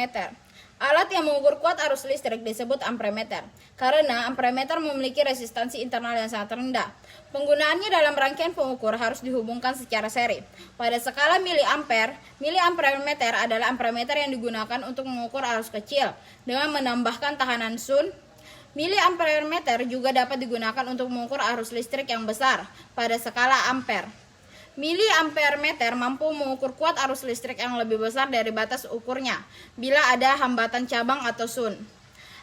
amperemeter. Alat yang mengukur kuat arus listrik disebut amperemeter, karena amperemeter memiliki resistansi internal yang sangat rendah. Penggunaannya dalam rangkaian pengukur harus dihubungkan secara seri. Pada skala miliamperemeter adalah amperemeter yang digunakan untuk mengukur arus kecil dengan menambahkan tahanan Sun. Miliamperemeter juga dapat digunakan untuk mengukur arus listrik yang besar pada skala ampere. Miliamperemeter mampu mengukur kuat arus listrik yang lebih besar dari batas ukurnya bila ada hambatan cabang atau Sun.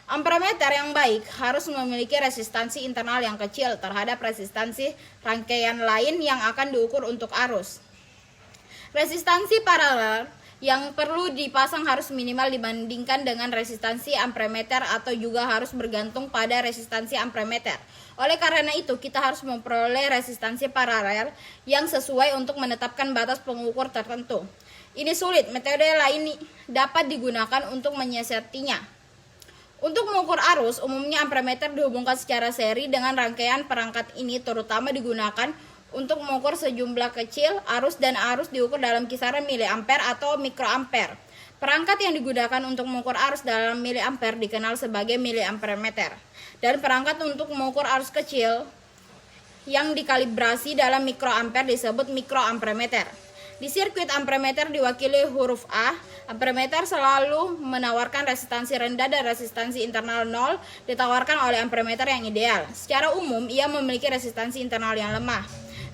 Amperemeter yang baik harus memiliki resistansi internal yang kecil terhadap resistansi rangkaian lain yang akan diukur untuk arus. Resistansi paralel yang perlu dipasang harus minimal dibandingkan dengan resistansi amperemeter atau juga harus bergantung pada resistansi amperemeter. Oleh karena itu, kita harus memperoleh resistansi paralel yang sesuai untuk menetapkan batas pengukur tertentu. Ini sulit, metode lain dapat digunakan untuk menyiasatinya. Untuk mengukur arus, umumnya amperemeter dihubungkan secara seri dengan rangkaian perangkat ini terutama digunakan untuk mengukur sejumlah kecil arus dan arus diukur dalam kisaran miliampere atau mikroampere. Perangkat yang digunakan untuk mengukur arus dalam miliampere dikenal sebagai miliamperemeter. Dan perangkat untuk mengukur arus kecil yang dikalibrasi dalam mikroampere disebut mikroamperemeter. Di sirkuit amperemeter diwakili huruf A. Amperemeter selalu menawarkan resistansi rendah dan resistansi internal 0 ditawarkan oleh amperemeter yang ideal. Secara umum, ia memiliki resistansi internal yang lemah.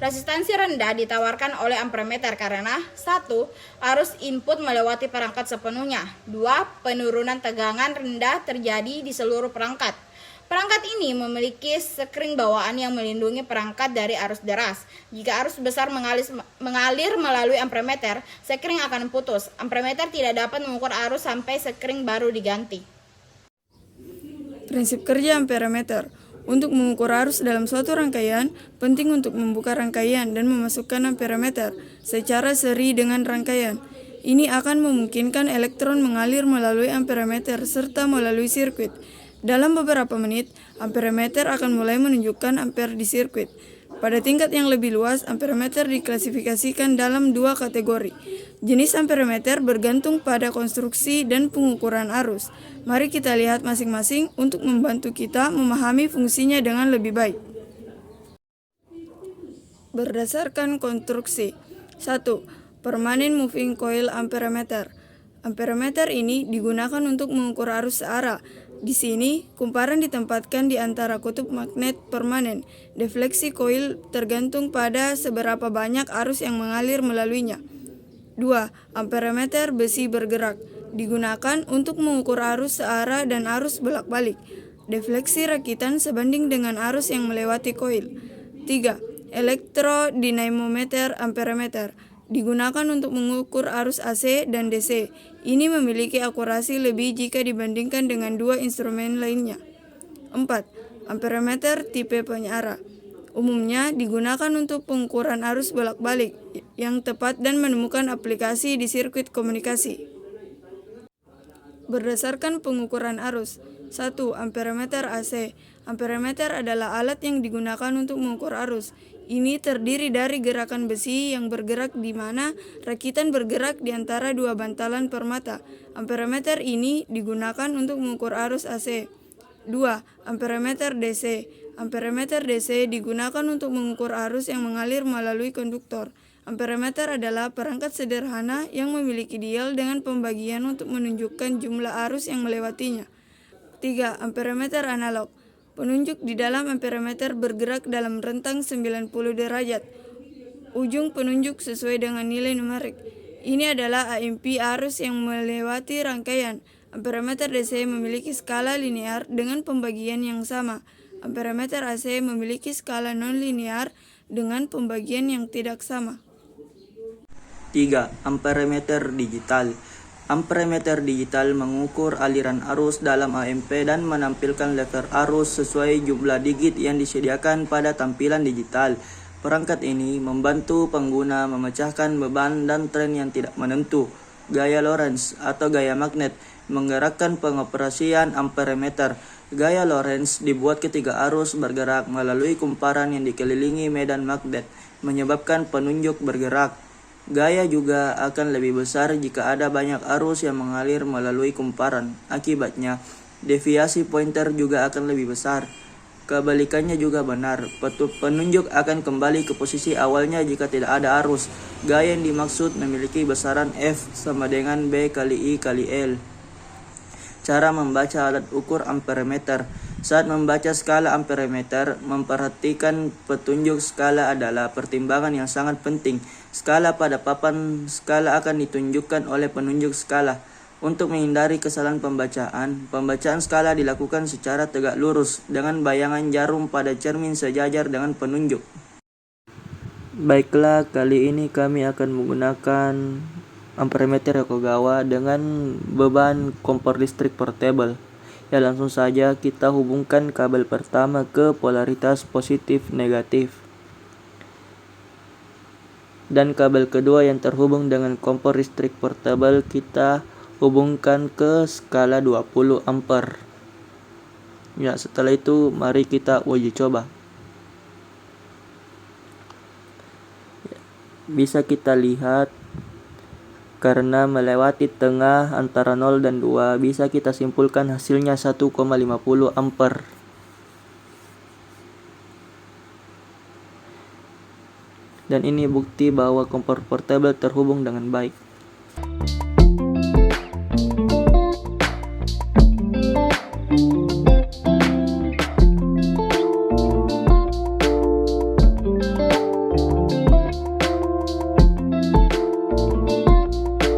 Resistansi rendah ditawarkan oleh amperemeter karena 1. Arus input melewati perangkat sepenuhnya. 2. Penurunan tegangan rendah terjadi di seluruh perangkat. Perangkat ini memiliki sekring bawaan yang melindungi perangkat dari arus deras. Jika arus besar mengalir melalui amperemeter, sekring akan putus. Amperemeter tidak dapat mengukur arus sampai sekring baru diganti. Prinsip kerja amperemeter. Untuk mengukur arus dalam suatu rangkaian, penting untuk membuka rangkaian dan memasukkan amperemeter secara seri dengan rangkaian. Ini akan memungkinkan elektron mengalir melalui amperemeter serta melalui sirkuit. Dalam beberapa menit, amperemeter akan mulai menunjukkan ampere di sirkuit. Pada tingkat yang lebih luas, amperemeter diklasifikasikan dalam dua kategori. Jenis amperemeter bergantung pada konstruksi dan pengukuran arus. Mari kita lihat masing-masing untuk membantu kita memahami fungsinya dengan lebih baik. Berdasarkan konstruksi. 1. Permanent moving coil amperemeter. Amperemeter ini digunakan untuk mengukur arus searah. Di sini, kumparan ditempatkan di antara kutub magnet permanen. Defleksi koil tergantung pada seberapa banyak arus yang mengalir melaluinya. 2. Amperemeter besi bergerak. Digunakan untuk mengukur arus searah dan arus bolak-balik. Defleksi rakitan sebanding dengan arus yang melewati koil. 3. Elektrodinamometer amperemeter. Digunakan untuk mengukur arus AC dan DC. Ini memiliki akurasi lebih jika dibandingkan dengan dua instrumen lainnya. 4. Amperemeter tipe penyiarah. Umumnya digunakan untuk pengukuran arus bolak-balik yang tepat dan menemukan aplikasi di sirkuit komunikasi. Berdasarkan pengukuran arus. 1. Amperemeter AC. Amperemeter adalah alat yang digunakan untuk mengukur arus. Ini terdiri dari gerakan besi yang bergerak di mana rakitan bergerak di antara dua bantalan permata. Amperemeter ini digunakan untuk mengukur arus AC. 2. Amperemeter DC. Amperemeter DC digunakan untuk mengukur arus yang mengalir melalui konduktor. Amperemeter adalah perangkat sederhana yang memiliki dial dengan pembagian untuk menunjukkan jumlah arus yang melewatinya. 3. Amperemeter analog. Penunjuk di dalam amperemeter bergerak dalam rentang 90 derajat. Ujung penunjuk sesuai dengan nilai numerik. Ini adalah AMP arus yang melewati rangkaian. Amperemeter DC memiliki skala linear dengan pembagian yang sama. Amperemeter AC memiliki skala non-linear dengan pembagian yang tidak sama. 3. Amperemeter digital. Amperemeter digital mengukur aliran arus dalam AMP dan menampilkan lever arus sesuai jumlah digit yang disediakan pada tampilan digital. Perangkat ini membantu pengguna memecahkan beban dan tren yang tidak menentu. Gaya Lorentz atau gaya magnet menggerakkan pengoperasian amperemeter. Gaya Lorentz dibuat ketika arus bergerak melalui kumparan yang dikelilingi medan magnet, menyebabkan penunjuk bergerak. Gaya juga akan lebih besar jika ada banyak arus yang mengalir melalui kumparan. Akibatnya, deviasi pointer juga akan lebih besar. Kebalikannya juga benar, penunjuk akan kembali ke posisi awalnya jika tidak ada arus. Gaya yang dimaksud memiliki besaran F sama dengan B kali I kali L. Cara membaca alat ukur amperemeter. Saat membaca skala amperemeter, memperhatikan petunjuk skala adalah pertimbangan yang sangat penting. Skala pada papan skala akan ditunjukkan oleh penunjuk skala. Untuk menghindari kesalahan pembacaan skala dilakukan secara tegak lurus dengan bayangan jarum pada cermin sejajar dengan penunjuk. Baiklah, kali ini kami akan menggunakan amperemeter Yokogawa dengan beban kompor listrik portable. Ya, langsung saja kita hubungkan kabel pertama ke polaritas positif negatif. Dan kabel kedua yang terhubung dengan kompor listrik portable kita hubungkan ke skala 20 ampere. Ya, setelah itu mari kita uji coba. Bisa kita lihat karena melewati tengah antara 0 dan 2, bisa kita simpulkan hasilnya 1,50 ampere. Dan ini bukti bahwa kompor portable terhubung dengan baik.